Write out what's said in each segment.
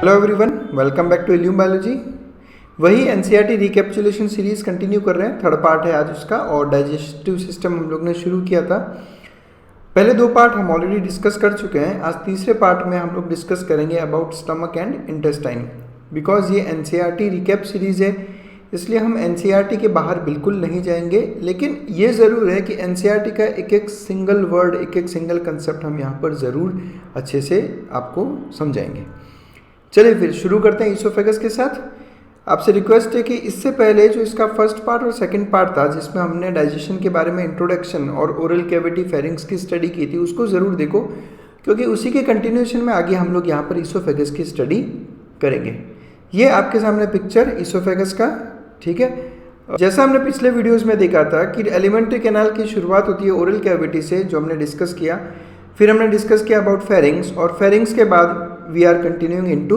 Hello everyone, welcome back to Illume biology. वही NCERT recapitulation series continue कर रहे हैं। थर्ड पार्ट है आज उसका, और डाइजेस्टिव सिस्टम हम लोग ने शुरू किया था। पहले दो पार्ट हम ऑलरेडी डिस्कस कर चुके हैं। आज तीसरे पार्ट में हम लोग डिस्कस करेंगे about stomach and intestine. Because ये एनसीईआरटी रिकैप सीरीज़ है, इसलिए हम एनसीईआरटी के बाहर बिल्कुल नहीं जाएंगे। लेकिन ये ज़रूर है कि एनसीईआरटी का एक एक सिंगल वर्ड, एक एक सिंगल कंसेप्ट हम यहाँ पर ज़रूर अच्छे से आपको समझाएंगे। चलिए फिर शुरू करते हैं ईसोफेगस के साथ। आपसे रिक्वेस्ट है कि इससे पहले जो इसका फर्स्ट पार्ट और सेकंड पार्ट था, जिसमें हमने डाइजेशन के बारे में इंट्रोडक्शन और ओरल कैविटी फेरिंग्स की स्टडी की थी, उसको ज़रूर देखो, क्योंकि उसी के कंटिन्यूएशन में आगे हम लोग यहाँ पर ईसोफेगस की स्टडी करेंगे। ये आपके सामने पिक्चर ईसोफेगस का, ठीक है। जैसा हमने पिछले वीडियोज़ में देखा था कि एलिमेंट्री कैनाल की शुरुआत होती है ओरल कैविटी से, जो हमने डिस्कस किया। फिर हमने डिस्कस किया अबाउट फेरिंग्स, और फेरिंग्स के बाद we are continuing into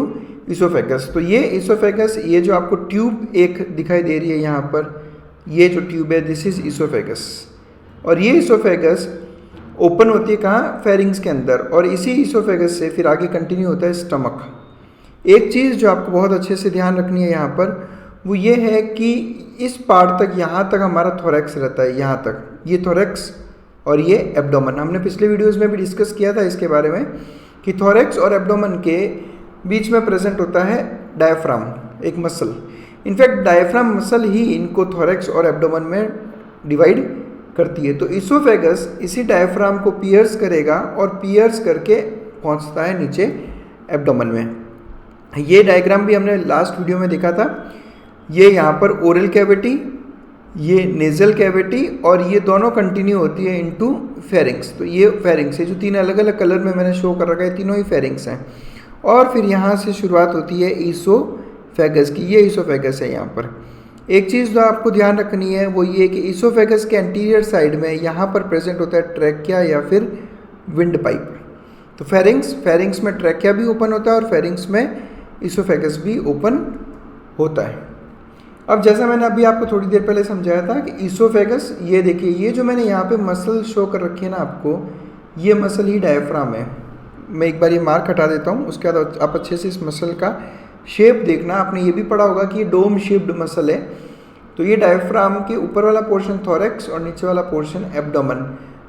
oesophagus. तो ये ईसोफेगस, ये जो आपको ट्यूब एक दिखाई दे रही है यहाँ पर, ये जो ट्यूब है, दिस इज ईसोफेगस। और ये ईसोफेगस ओपन होती है कहाँ? फेरिंग्स के अंदर। और इसी ईसोफेगस से फिर आगे कंटिन्यू होता है स्टमक। एक चीज़ जो आपको बहुत अच्छे से ध्यान रखनी है यहाँ पर, वो ये है कि इस पार्ट तक, यहाँ तक हमारा थोरैक्स रहता है, यहाँ तक ये थोरैक्स और ये एब्डोमेन। हमने पिछले वीडियोज़ में भी डिस्कस किया था इसके बारे में कि थोरैक्स और एब्डोमेन के बीच में प्रेजेंट होता है डायफ्राम, एक मसल। इनफैक्ट डायफ्राम मसल ही इनको थोरैक्स और एब्डोमेन में डिवाइड करती है। तो ईसोफेगस इसी डायफ्राम को पियर्स करेगा और पियर्स करके पहुंचता है नीचे एब्डोमेन में। ये डायग्राम भी हमने लास्ट वीडियो में देखा था। ये यहाँ पर ओरल कैविटी, ये नेजल कैविटी, और ये दोनों कंटिन्यू होती है इनटू फेरिंग्स। तो ये फेरिंग्स है, जो तीन अलग अलग कलर में मैंने शो कर रखा है, तीनों ही फेरिंग्स हैं। और फिर यहाँ से शुरुआत होती है ईसोफेगस की। ये ईसोफेगस है यहाँ पर। एक चीज़ जो आपको ध्यान रखनी है वो ये कि ईसोफेगस के एंटीरियर साइड में यहाँ पर प्रेजेंट होता है ट्रैकिया या फिर विंड पाइप। तो फेरिंग्स में ट्रैकिया भी ओपन होता है और फेरिंग्स में ईसोफेगस भी ओपन होता है। अब जैसा मैंने अभी आपको थोड़ी देर पहले समझाया था कि ईसोफेगस, ये देखिए, ये जो मैंने यहाँ पे मसल शो कर रखी है ना आपको, ये मसल ही डायफ्राम है। मैं एक बार ये मार्क हटा देता हूँ, उसके बाद आप अच्छे से इस मसल का शेप देखना। आपने ये भी पढ़ा होगा कि ये डोम शेप्ड मसल है। तो ये डायफ्राम के ऊपर वाला पोर्शन थोरैक्स और नीचे वाला पोर्शन एब्डोमेन।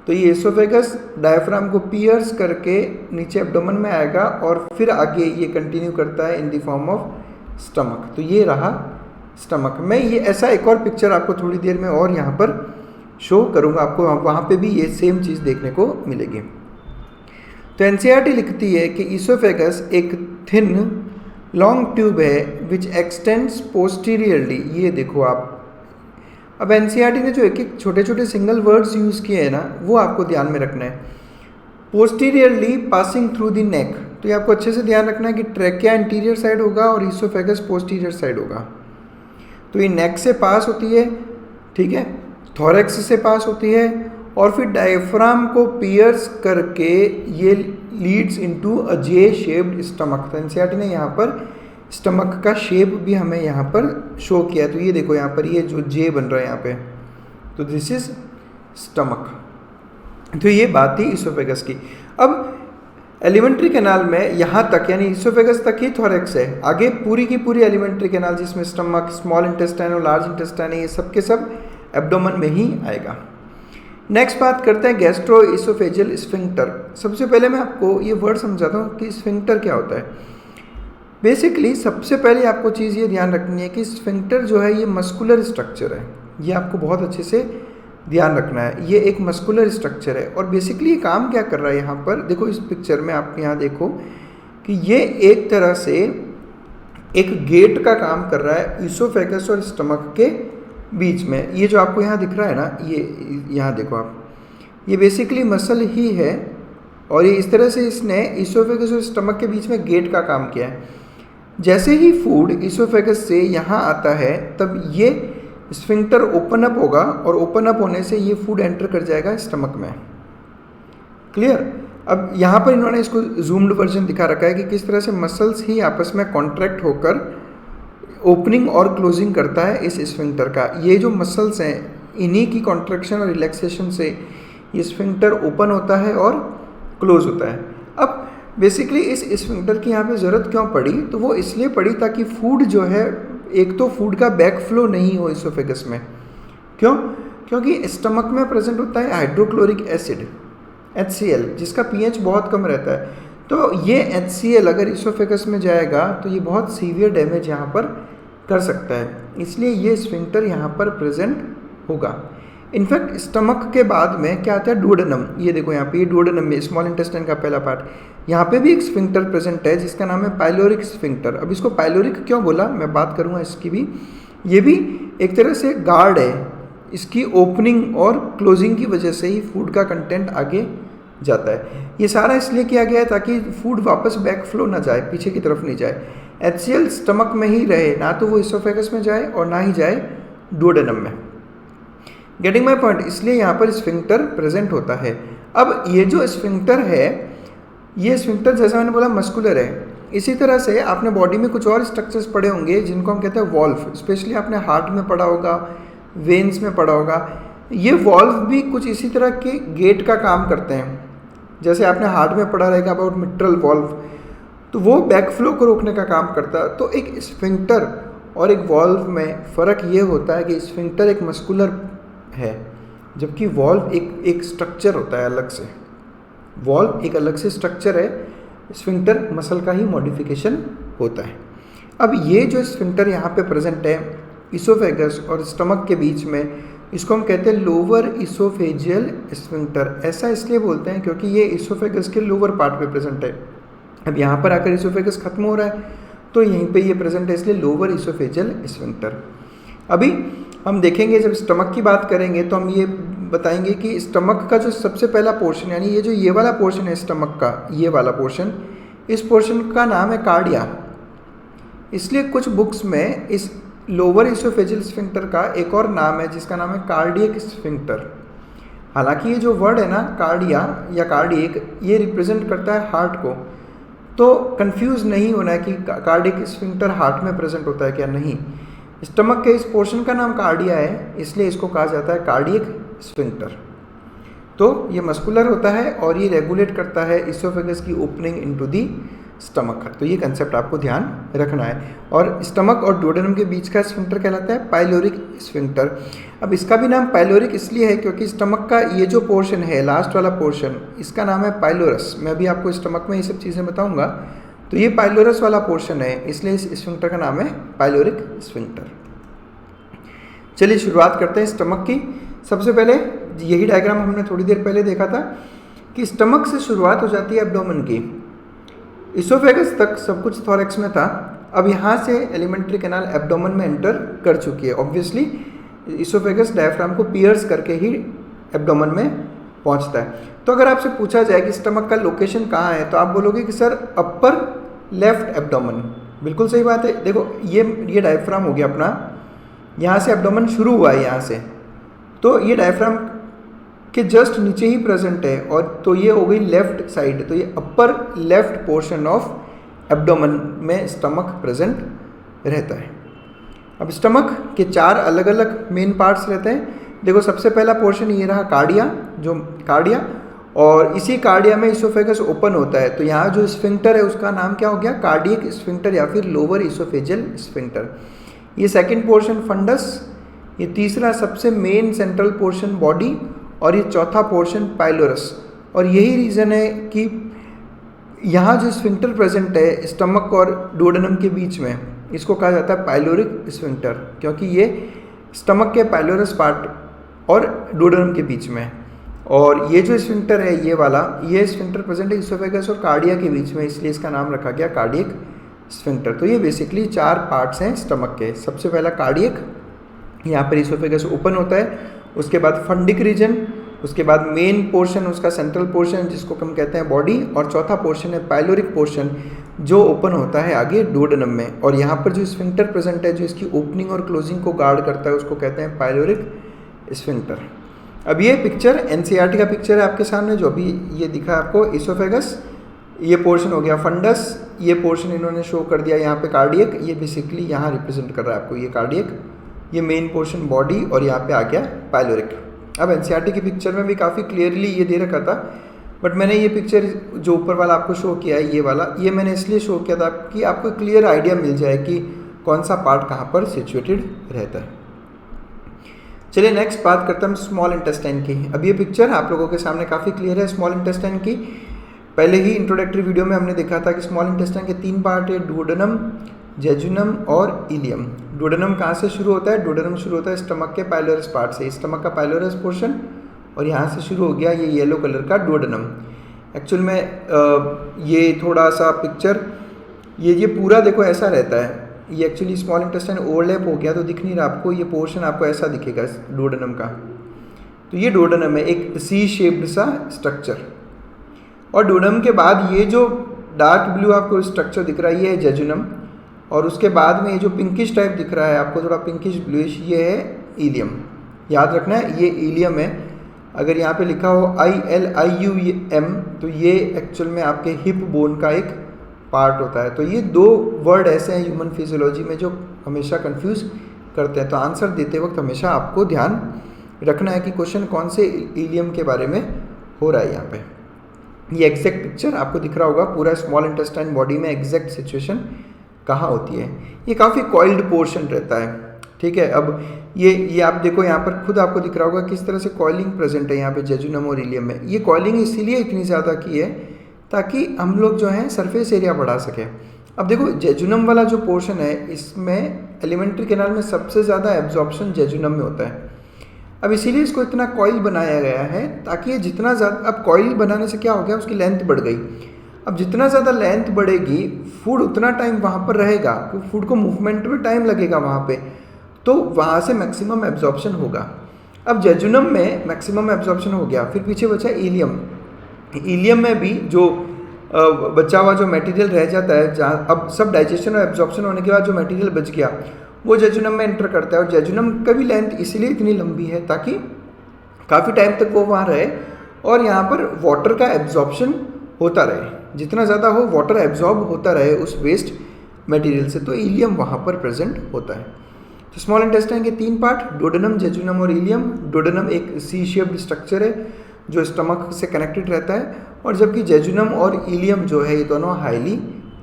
तो ये ईसोफेगस डायफ्राम को पियर्स करके नीचे एब्डोमेन में आएगा और फिर आगे ये कंटिन्यू करता है in the form of stomach. तो ये रहा स्टमक में। ये ऐसा एक और पिक्चर आपको थोड़ी देर में और यहाँ पर शो करूँगा, आपको वहाँ पे भी ये सेम चीज़ देखने को मिलेगी। तो एनसीईआरटी लिखती है कि ईसोफेगस एक थिन लॉन्ग ट्यूब है विच एक्सटेंड्स पोस्टीरियरली। ये देखो आप, अब एनसीईआरटी ने जो एक एक छोटे छोटे सिंगल वर्ड्स यूज़ किए हैं ना, वो आपको ध्यान में रखना है। Posteriorly passing through the neck, तो ये आपको अच्छे से ध्यान रखना है कि ट्रैकिया इंटीरियर साइड होगा और ईसोफेगस पोस्टीरियर साइड होगा। तो ये नेक से पास होती है, ठीक है, थोरैक्स से पास होती है, और फिर डायफ्राम को पियर्स करके ये Leeds into a J shaped stomach. तो एनसीईआरटी ने यहाँ पर स्टमक का शेप भी हमें यहाँ पर शो किया। तो ये देखो यहाँ पर ये जो जे बन रहा है यहाँ पे, तो दिस इज स्टमक। तो ये बात थी ईसोफेगस की। अब एलिमेंट्री कैनाल में यहाँ तक, यानी ईसोफेगस तक ही थोरैक्स है। आगे पूरी की पूरी एलिमेंट्री कैनाल, जिसमें स्टमक, स्मॉल इंटेस्टाइन और लार्ज इंटेस्टाइन है, ये सब के सब एब्डोमेन में ही आएगा। नेक्स्ट बात करते हैं गैस्ट्रो ईसोफेजियल स्फिंक्टर। सबसे पहले मैं आपको ये वर्ड समझाता हूँ कि स्फिंक्टर क्या होता है। बेसिकली सबसे पहले आपको चीज़ ये ध्यान रखनी है कि स्फिंक्टर जो है ये मस्कुलर स्ट्रक्चर है। ये आपको बहुत अच्छे से ध्यान रखना है। ये एक मस्कुलर स्ट्रक्चर है, और बेसिकली ये काम क्या कर रहा है यहाँ पर देखो, इस पिक्चर में आप यहाँ देखो कि ये एक तरह से एक गेट का काम कर रहा है ईसोफेगस और स्टमक के बीच में। ये जो आपको यहाँ दिख रहा है ना, ये यहाँ देखो आप, ये बेसिकली मसल ही है, और ये इस तरह से इसने ईसोफेगस और स्टमक के बीच में गेट का काम किया है। जैसे ही फूड ईसोफेगस से यहाँ आता है, तब ये स्फिंक्टर ओपन अप होगा, और ओपन अप होने से ये फूड एंटर कर जाएगा स्टमक में। क्लियर? अब यहाँ पर इन्होंने इसको जूम्ड वर्जन दिखा रखा है कि किस तरह से मसल्स ही आपस में कॉन्ट्रैक्ट होकर ओपनिंग और क्लोजिंग करता है इस स्फिंक्टर का। ये जो मसल्स हैं, इन्हीं की कॉन्ट्रैक्शन और रिलैक्सेशन से ये स्फिंक्टर ओपन होता है और क्लोज होता है। अब बेसिकली इस स्फिंक्टर की यहाँ पे ज़रूरत क्यों पड़ी, तो वो इसलिए पड़ी ताकि फूड जो है, एक तो फूड का बैक फ्लो नहीं हो इसोफेगस में। क्यों? क्योंकि स्टमक में प्रेजेंट होता है हाइड्रोक्लोरिक एसिड HCl, जिसका pH बहुत कम रहता है। तो ये HCl अगर इसोफेगस में जाएगा तो ये बहुत सीवियर डैमेज यहाँ पर कर सकता है, इसलिए ये स्फिंक्टर यहाँ पर प्रेजेंट होगा। इनफैक्ट स्टमक के बाद में क्या आता है, डुओडेनम। ये देखो यहाँ पे, ये डुओडेनम में स्मॉल इंटेस्टाइन का पहला पार्ट, यहाँ पे भी एक स्फिंक्टर प्रेजेंट है जिसका नाम है पाइलोरिक स्फिंक्टर। अब इसको पाइलोरिक क्यों बोला, मैं बात करूँगा इसकी भी। ये भी एक तरह से गार्ड है, इसकी ओपनिंग और क्लोजिंग की वजह से ही फूड का कंटेंट आगे जाता है। ये सारा इसलिए किया गया है ताकि फूड वापस बैक फ्लो ना जाए, पीछे की तरफ नहीं जाए, HCl स्टमक में ही रहे, ना तो वो इसोफेगस में जाए और ना ही जाए डुओडेनम में। गेटिंग माई पॉइंट, इसलिए यहाँ पर स्फिंक्टर प्रेजेंट होता है। अब ये जो स्फिंक्टर है, ये स्फिंक्टर जैसा मैंने बोला मस्कुलर है। इसी तरह से आपने बॉडी में कुछ और स्ट्रक्चर्स पढ़े होंगे जिनको हम कहते हैं वॉल्व, स्पेशली आपने हार्ट में पढ़ा होगा, वेन्स में पढ़ा होगा। ये वॉल्व भी कुछ इसी तरह के गेट का काम करते हैं, जैसे आपने हार्ट में पढ़ा रहेगा अबाउट मिट्रल वॉल्व, तो वो बैक फ्लो को रोकने का काम करता है। तो एक स्फिंक्टर और एक वॉल्व में फ़र्क ये होता है कि स्फिंक्टर एक मस्कुलर है, जबकि वॉल्व एक स्ट्रक्चर होता है अलग से। वॉल्व एक अलग से स्ट्रक्चर है, स्फिंक्टर मसल का ही मॉडिफिकेशन होता है। अब ये जो स्फिंक्टर यहाँ पे प्रेजेंट है इसोफेगस और स्टमक के बीच में, इसको हम कहते हैं लोअर इसोफेजियल स्फिंक्टर। ऐसा इसलिए बोलते हैं क्योंकि ये इसोफेगस के लोअर पार्ट पे प्रेजेंट है। अब यहाँ पर आकर इसोफेगस खत्म हो रहा है तो यहीं पे ये प्रेजेंट है, इसलिए लोअर इसोफेजियल स्फिंक्टर। अभी हम देखेंगे, जब स्टमक की बात करेंगे तो हम ये बताएंगे कि स्टमक का जो सबसे पहला पोर्शन, यानी ये वाला पोर्शन है स्टमक का, ये वाला पोर्शन, इस पोर्शन का नाम है कार्डिया। इसलिए कुछ बुक्स में इस लोअर इसोफेजियल स्फिंक्टर का एक और नाम है जिसका नाम है कार्डियक स्फिंक्टर। हालांकि ये जो वर्ड है ना, कार्डिया या कार्डियक, ये रिप्रेजेंट करता है हार्ट को, तो कंफ्यूज नहीं होना है कि कार्डियक स्फिंक्टर हार्ट में प्रेजेंट होता है क्या, नहीं। स्टमक के इस पोर्शन का नाम कार्डिया है, इसलिए इसको कहा जाता है कार्डियक स्फिंक्टर। तो ये मस्कुलर होता है और ये रेगुलेट करता है इसोफेगस की ओपनिंग इनटू दी स्टमक। तो ये कंसेप्ट आपको ध्यान रखना है। और स्टमक और डुओडेनम के बीच का स्फिंक्टर कहलाता है पाइलोरिक स्फिंक्टर। अब इसका भी नाम पाइलोरिक इसलिए है क्योंकि स्टमक का ये जो पोर्शन है, लास्ट वाला पोर्शन, इसका नाम है पाइलोरस। मैं अभी आपको स्टमक में ये सब चीज़ें बताऊंगा। तो ये पाइलोरस वाला पोर्शन है, इसलिए इस स्फिंक्टर का नाम है पाइलोरिक स्फिंक्टर। चलिए शुरुआत करते हैं स्टमक की। सबसे पहले यही डायग्राम हमने थोड़ी देर पहले देखा था कि स्टमक से शुरुआत हो जाती है एब्डोमेन की। इसोफेगस तक सब कुछ थोरैक्स में था, अब यहाँ से एलिमेंट्री कैनाल एब्डोमेन में एंटर कर चुकी है। ऑब्वियसली इसोफेगस डायफ्राम को पियर्स करके ही एब्डोमेन में पहुँचता है। तो अगर आपसे पूछा जाए कि स्टमक का लोकेशन कहाँ है, तो आप बोलोगे कि सर अपर लेफ्ट एब्डोमेन। बिल्कुल सही बात है। देखो ये डायफ्राम हो गया अपना, यहाँ से एब्डोमेन शुरू हुआ है यहाँ से, तो ये डायफ्राम के जस्ट नीचे ही प्रेजेंट है। और तो ये हो गई लेफ्ट साइड, तो ये upper left portion of abdomen में स्टमक प्रेजेंट रहता है। अब स्टमक के 4 अलग अलग मेन पार्ट्स रहते हैं। देखो सबसे पहला पोर्शन ये रहा कार्डिया, और इसी कार्डिया में इसोफेगस ओपन होता है। तो यहाँ जो स्फिंक्टर है उसका नाम क्या हो गया, कार्डियक स्फिंक्टर या फिर लोअर इसोफेजियल स्फिंक्टर। ये सेकंड पोर्शन फंडस, ये तीसरा सबसे मेन सेंट्रल पोर्शन बॉडी, और ये चौथा पोर्शन पाइलोरस। और यही रीज़न है कि यहाँ जो स्फिंक्टर प्रेजेंट है स्टमक और डुओडेनम के बीच में, इसको कहा जाता है पाइलोरिक स्फिंक्टर, क्योंकि ये स्टमक के पाइलोरस पार्ट और डुओडेनम के बीच में। और ये जो स्फिंक्टर है ये वाला, ये स्फिंक्टर प्रेजेंट है इसोफेगस और कार्डिया के बीच में, इसलिए इसका नाम रखा गया कार्डियक स्फिंक्टर। तो ये बेसिकली 4 पार्ट्स हैं स्टमक के। सबसे पहला कार्डियक, यहाँ पर इसोफेगस ओपन होता है, उसके बाद फंडिक रीजन, उसके बाद मेन पोर्शन उसका सेंट्रल पोर्शन जिसको हम कहते हैं बॉडी, और चौथा पोर्शन है पाइलोरिक पोर्शन जो ओपन होता है आगे डुओडेनम में। और यहाँ पर जो स्फिंक्टर प्रेजेंट है जो इसकी ओपनिंग और क्लोजिंग को गार्ड करता है उसको कहते हैं पाइलोरिक स्फिंक्टर। अब ये पिक्चर एनसीईआरटी का पिक्चर है आपके सामने, जो अभी ये दिखा आपको इसोफेगस, ये पोर्शन हो गया फंडस, ये पोर्शन इन्होंने शो कर दिया यहाँ पे कार्डियक, ये बेसिकली यहाँ रिप्रेजेंट कर रहा है आपको ये कार्डियक, ये मेन पोर्शन बॉडी, और यहाँ पे आ गया पाइलोरिक। अब एनसीईआरटी की पिक्चर में भी काफ़ी क्लियरली ये दे रखा था बट मैंने ये पिक्चर जो ऊपर वाला आपको शो किया है, ये वाला, ये मैंने इसलिए शो किया था कि आपको क्लियर आइडिया मिल जाए कि कौन सा पार्ट कहाँ पर सिचुएटेड रहता है। चलिए नेक्स्ट बात करते हैं हम स्मॉल इंटेस्टाइन की। अब ये पिक्चर आप लोगों के सामने काफ़ी क्लियर है स्मॉल इंटेस्टाइन की। पहले ही इंट्रोडक्टरी वीडियो में हमने देखा था कि स्मॉल इंटेस्टाइन के 3 पार्ट है, डुओडेनम, जेजुनम और इलियम। डुओडेनम कहाँ से शुरू होता है? डुओडेनम शुरू होता है स्टमक के पाइलोरस पार्ट से, स्टमक का पाइलोरस पोर्शन, और यहाँ से शुरू हो गया ये येलो कलर का डुओडेनम। एक्चुअल में ये थोड़ा सा पिक्चर ये पूरा देखो ऐसा रहता है, ये एक्चुअली स्मॉल इंटेस्टाइन ओवरलैप हो गया तो दिख नहीं रहा आपको, ये पोर्शन आपको ऐसा दिखेगा डुओडेनम का। तो ये डुओडेनम है, एक सी शेप्ड सा स्ट्रक्चर। और डुओडेनम के बाद ये जो डार्क ब्लू आपको स्ट्रक्चर दिख रहा है ये है जेजुनम, और उसके बाद में ये जो पिंकिश टाइप दिख रहा है आपको थोड़ा पिंकिश ब्लूइश, ये है इलियम। याद रखना है ये इलियम है। अगर यहाँ पे लिखा हो ILIUM तो ये एक्चुअल में आपके हिप बोन का एक पार्ट होता है। तो ये 2 वर्ड ऐसे हैं ह्यूमन फिजियोलॉजी में जो हमेशा कंफ्यूज करते हैं, तो आंसर देते वक्त हमेशा आपको ध्यान रखना है कि क्वेश्चन कौन से इलियम के बारे में हो रहा है। यहाँ पे ये एग्जैक्ट पिक्चर आपको दिख रहा होगा, पूरा स्मॉल इंटेस्टाइन बॉडी में एग्जैक्ट सिचुएशन कहाँ होती है। ये काफ़ी कॉइल्ड पोर्शन रहता है, ठीक है। अब ये आप देखो यहाँ पर खुद आपको दिख रहा होगा किस तरह से कॉइलिंग प्रेजेंट है यहाँ पे जेजुनम और इलियम में। ये कॉइलिंग इसीलिए इतनी ज़्यादा की है ताकि हम लोग जो है सरफेस एरिया बढ़ा सकें। अब देखो जेजुनम वाला जो पोर्शन है इसमें एलिमेंट्री कैनाल में सबसे ज़्यादा एब्जॉर्प्शन जेजुनम में होता है। अब इसीलिए इसको इतना कॉइल बनाया गया है ताकि ये जितना ज़्यादा, अब कॉइल बनाने से क्या हो गया, उसकी लेंथ बढ़ गई। अब जितना ज़्यादा लेंथ बढ़ेगी फूड उतना टाइम वहाँ पर रहेगा, क्योंकि फूड को मूवमेंट में टाइम लगेगा वहाँ पे, तो वहाँ से मैक्सिमम एब्जॉर्प्शन होगा। अब जेजुनम में मैक्सिमम एब्जॉर्प्शन हो गया, फिर पीछे बचा इलियम। इलियम में भी जो बचा हुआ जो मटेरियल रह जाता है, जहाँ अब सब डाइजेशन और एब्जॉर्प्शन होने के बाद जो मटेरियल बच गया वो जेजुनम में एंटर करता है। और जेजुनम का भी लेंथ इसीलिए इतनी लंबी है ताकि काफ़ी टाइम तक वो वहाँ रहे और यहाँ पर वाटर का एब्जॉर्प्शन होता रहे, जितना ज़्यादा हो वाटर एब्जॉर्ब होता रहे उस वेस्ट मटेरियल से, तो इलियम वहाँ पर प्रेजेंट होता है। तो स्मॉल इंटेस्टाइन के 3 पार्ट, डुओडेनम, जेजुनम और इलियम। डुओडेनम एक सी शेप्ड स्ट्रक्चर है जो स्टमक से कनेक्टेड रहता है, और जबकि जेजुनम और इलियम जो है ये दोनों हाईली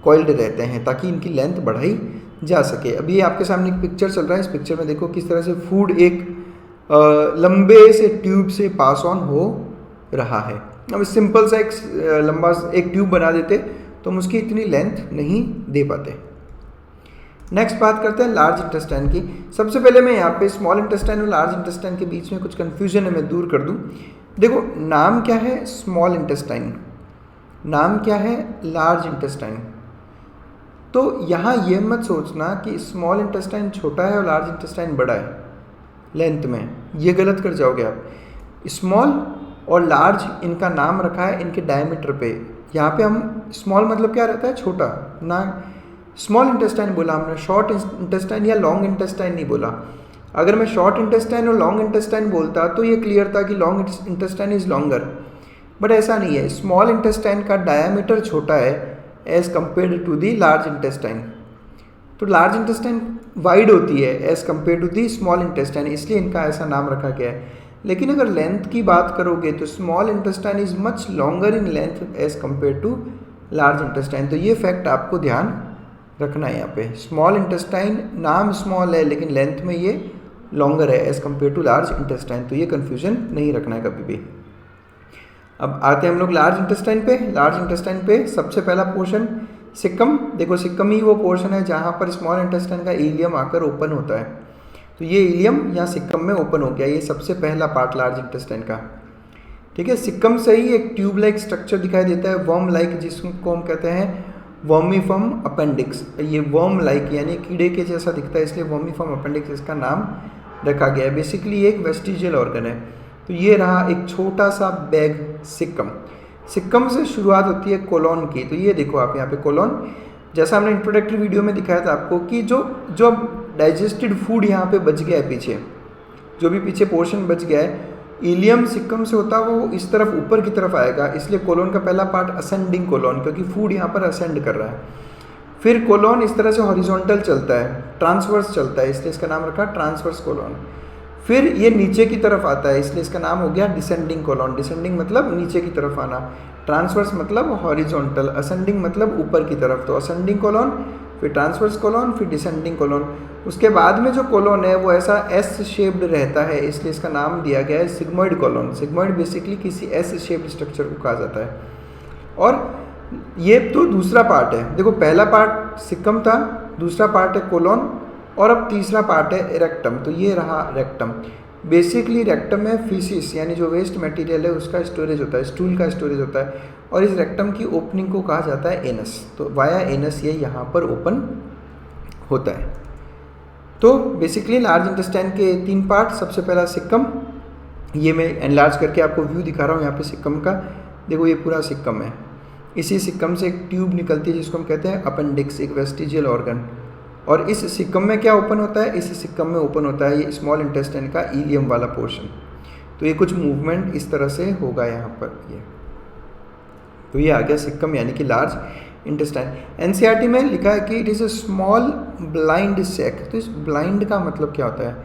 कॉइल्ड रहते हैं ताकि इनकी लेंथ बढ़ाई जा सके। अभी ये आपके सामने एक पिक्चर चल रहा है, इस पिक्चर में देखो किस तरह से फूड एक लंबे से ट्यूब से पास ऑन हो रहा है। अब सिंपल सा एक लंबा एक ट्यूब बना देते तो हम उसकी इतनी लेंथ नहीं दे पाते। नेक्स्ट बात करते हैं लार्ज इंटेस्टाइन की। सबसे पहले मैं यहाँ पे स्मॉल इंटेस्टाइन और लार्ज इंटेस्टाइन के बीच में कुछ कन्फ्यूजन है मैं दूर कर दूँ। देखो नाम क्या है स्मॉल इंटेस्टाइन, नाम क्या है लार्ज इंटेस्टाइन। तो यहाँ ये मत सोचना कि स्मॉल इंटेस्टाइन छोटा है और लार्ज इंटेस्टाइन बड़ा है लेंथ में, ये गलत कर जाओगे आप। स्मॉल और लार्ज इनका नाम रखा है इनके डायमीटर पे। यहाँ पे हम स्मॉल मतलब क्या रहता है, छोटा ना। स्मॉल इंटेस्टाइन बोला हमने, शॉर्ट इंटेस्टाइन या लॉन्ग इंटेस्टाइन नहीं बोला। अगर मैं शॉर्ट इंटेस्टाइन और लॉन्ग इंटेस्टाइन बोलता तो ये क्लियर था कि long intestine is longer, but ऐसा नहीं है। स्मॉल इंटेस्टाइन का डायमीटर छोटा है as compare to the large intestine. तो लार्ज इंटेस्टाइन वाइड होती है as compare to the small intestine, इसलिए इनका ऐसा नाम रखा गया है। लेकिन अगर लेंथ की बात करोगे तो small intestine is much longer in length as compare to large intestine. तो ये फैक्ट आपको ध्यान रखना है यहाँ पे। स्मॉल इंटेस्टाइन नाम स्मॉल है लेकिन लेंथ में ये लॉन्गर है as compare to large intestine, तो ये कन्फ्यूजन नहीं रखना है कभी भी। अब आते हैं हम लोग लार्ज इंटेस्टाइन पे। लार्ज इंटेस्टाइन पे सबसे पहला पोर्शन सिक्कम। देखो सिक्कम ही वो पोर्शन है जहाँ पर स्मॉल इंटेस्टाइन का इलियम आकर ओपन होता है। तो ये इलियम यहाँ सिक्कम में ओपन हो गया, ये सबसे पहला पार्ट लार्ज इंटेस्टाइन का। ठीक है, सिक्कम से ही एक ट्यूब लाइक स्ट्रक्चर दिखाई देता है, वर्म लाइक, जिसको हम कहते हैं वर्मीफर्म अपेंडिक्स। ये वर्म लाइक यानी कीड़े के जैसा दिखता है, इसलिए वर्मीफर्म अपेंडिक्स इसका नाम रखा गया है। बेसिकली एक वेस्टिजियल ऑर्गन है। तो ये रहा एक छोटा सा बैग सिक्कम। सिक्कम से शुरुआत होती है कोलोन की। तो ये देखो आप यहाँ पे कोलोन, जैसा हमने इंट्रोडक्टरी वीडियो में दिखाया था आपको कि जो डाइजेस्टेड फूड यहाँ पे बच गया है पीछे, जो भी पीछे पोर्शन बच गया है, इलियम सिक्कम से होता है वो इस तरफ ऊपर की तरफ आएगा, इसलिए कोलोन का पहला पार्ट असेंडिंग कोलोन, क्योंकि फूड यहाँ पर असेंड कर रहा है। फिर कोलोन इस तरह से हॉरिजॉन्टल चलता है, ट्रांसवर्स चलता है, इसलिए इसका नाम रखा ट्रांसवर्स कोलोन। फिर ये नीचे की तरफ आता है, इसलिए इसका नाम हो गया डिसेंडिंग कोलॉन। डिसेंडिंग मतलब नीचे की तरफ आना, ट्रांसवर्स मतलब हॉरिजॉन्टल, असेंडिंग मतलब ऊपर की तरफ। तो असेंडिंग कोलॉन, फिर ट्रांसवर्स कोलॉन, फिर डिसेंडिंग कोलॉन। उसके बाद में जो कोलॉन है वो ऐसा एस शेप्ड रहता है, इसलिए इसका नाम दिया गया है सिग्मोइड कोलॉन। सिग्मोइड बेसिकली किसी एस शेप्ड स्ट्रक्चर को कहा जाता है। और ये तो दूसरा पार्ट है। देखो पहला पार्ट सिक्कम था, दूसरा पार्ट है कोलॉन, और अब तीसरा पार्ट है रेक्टम। तो ये रहा रेक्टम। बेसिकली रेक्टम में फीसिस यानी जो वेस्ट मटेरियल है उसका स्टोरेज होता है, स्टूल का स्टोरेज होता है, और इस रेक्टम की ओपनिंग को कहा जाता है एनस। तो वाया एनस ये यहाँ पर ओपन होता है। तो बेसिकली लार्ज इंटेस्टाइन के 3 पार्ट। सबसे पहला सिक्कम, ये मैं एनलार्ज करके आपको व्यू दिखा रहा हूँ यहाँ पे सिक्कम का। देखो ये पूरा सिक्कम है। इसी सिक्कम से एक ट्यूब निकलती है जिसको हम कहते हैं अपेंडिक्स, एक वेस्टिजियल ऑर्गन। और इस सिक्कम में क्या ओपन होता है, इस सिक्कम में ओपन होता है ये स्मॉल इंटेस्टाइन का इलियम वाला पोर्शन। तो ये कुछ मूवमेंट इस तरह से होगा यहाँ पर ये। तो ये आ गया सिक्कम यानी कि लार्ज इंटेस्टाइन। एनसीईआरटी में लिखा है कि it is a small blind sac. तो इस ब्लाइंड का मतलब क्या होता है?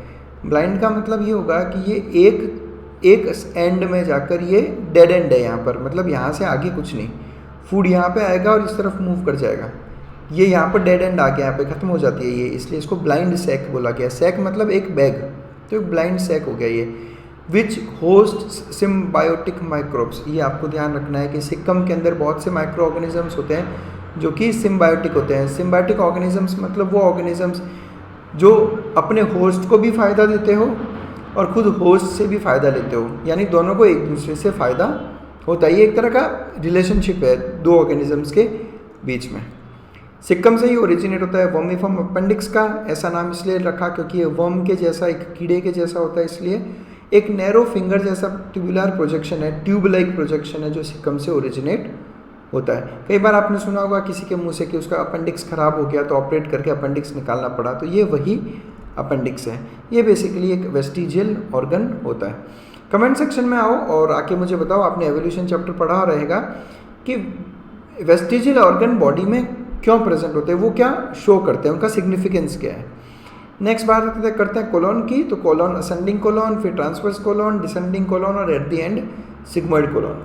ब्लाइंड का मतलब ये होगा कि ये एक एंड में जाकर ये डेड एंड है यहाँ पर, मतलब यहाँ से आगे कुछ नहीं। फूड यहाँ पे आएगा और इस तरफ मूव कर जाएगा। ये यहाँ पर डेड एंड आ गया, यहाँ पे खत्म हो जाती है ये, इसलिए इसको ब्लाइंड सैक बोला गया। सैक मतलब एक बैग, तो एक ब्लाइंड सैक हो गया ये। विच होस्ट सिम्बायोटिक माइक्रोब्स। ये आपको ध्यान रखना है कि सिक्कम के अंदर बहुत से माइक्रो ऑर्गेनिजम्स होते हैं जो कि सिम्बायोटिक होते हैं। सिम्बायोटिक ऑर्गेनिजम्स मतलब वो ऑर्गेनिजम्स जो अपने होस्ट को भी फ़ायदा देते हो और खुद होस्ट से भी फ़ायदा लेते हो, यानी दोनों को एक दूसरे से फ़ायदा होता है। ये एक तरह का रिलेशनशिप है दो ऑर्गेनिजम्स के बीच में। सिक्कम से ही ओरिजिनेट होता है वर्मीफॉर्म अपेंडिक्स का। ऐसा नाम इसलिए रखा क्योंकि ये वर्म के जैसा, एक कीड़े के जैसा होता है, इसलिए एक नैरो फिंगर जैसा ट्यूबुलर प्रोजेक्शन है, ट्यूब लाइक प्रोजेक्शन है जो सिक्कम से ओरिजिनेट होता है। कई बार आपने सुना होगा किसी के मुंह से कि उसका अपेंडिक्स खराब हो गया तो ऑपरेट करके अपेंडिक्स निकालना पड़ा, तो ये वही अपेंडिक्स है। ये बेसिकली एक वेस्टिजियल ऑर्गन होता है। कमेंट सेक्शन में आओ और आके मुझे बताओ, आपने एवोल्यूशन चैप्टर पढ़ा रहेगा कि वेस्टिजियल ऑर्गन बॉडी में क्यों प्रेजेंट होते हैं, वो क्या शो करते हैं, उनका सिग्निफिकेंस क्या है। नेक्स्ट बात करते हैं कोलॉन की। तो कोलॉन असेंडिंग कोलॉन, फिर ट्रांसवर्स कोलॉन, डिसेंडिंग कोलॉन और at the end sigmoid colon.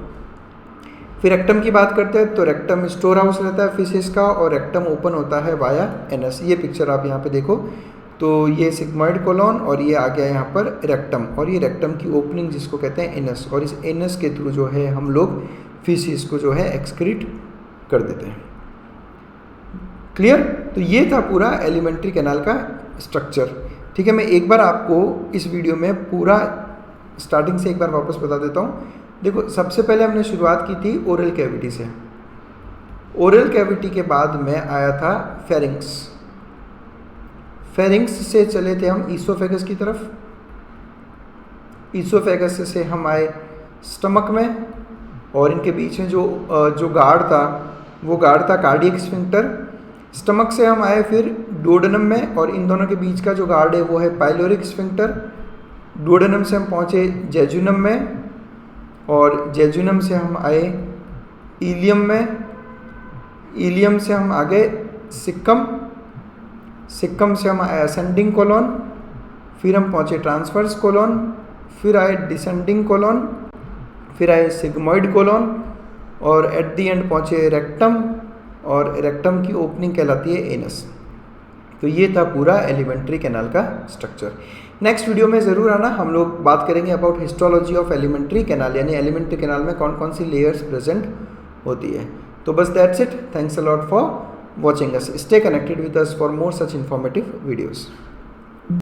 फिर रेक्टम की बात करते हैं तो रेक्टम स्टोर हाउस रहता है फिशेस का और रेक्टम ओपन होता है वाया एनस। ये पिक्चर आप यहाँ पे देखो तो ये सिग्मोइड कोलॉन और ये आ गया यहाँ पर रेक्टम, और ये रेक्टम की ओपनिंग जिसको कहते हैं एनस, और इस एनस के थ्रू जो है हम लोग फिशेस को जो है एक्सक्रीट कर देते हैं। क्लियर? तो ये था पूरा एलिमेंट्री कैनाल का स्ट्रक्चर। ठीक है, मैं एक बार आपको इस वीडियो में पूरा स्टार्टिंग से एक बार वापस बता देता हूँ। देखो सबसे पहले हमने शुरुआत की थी ओरल कैविटी से। ओरल कैविटी के बाद में आया था फेरिंग्स। फेरिंग्स से चले थे हम ईसोफेगस की तरफ। ईसोफेगस से हम आए स्टमक में, और इनके बीच में जो गार्ड था वो गार्ड था कार्डियक स्फिंक्टर। स्टमक से हम आए फिर डोडेनम में, और इन दोनों के बीच का जो गार्ड है वो है पाइलोरिक स्फिंक्टर। डोडेनम से हम पहुँचे जेजुनम में, और जेजुनम से हम आए इलियम में। इलियम से हम आ गए सिक्कम। सिक्कम से हम आए असेंडिंग कोलॉन, फिर हम पहुँचे ट्रांसवर्स कोलॉन, फिर आए डिसेंडिंग कोलॉन, फिर आए सिग्मोइड कोलॉन, और एट द एंड पहुँचे रेक्टम, और रेक्टम की ओपनिंग कहलाती है एनस। तो ये था पूरा एलिमेंट्री कैनाल का स्ट्रक्चर। नेक्स्ट वीडियो में ज़रूर आना, हम लोग बात करेंगे about histology of alimentary canal, यानी एलिमेंट्री कैनाल में कौन कौन सी लेयर्स प्रेजेंट होती है। तो बस that's it. Thanks a lot for watching us. Stay connected with us for more such informative videos.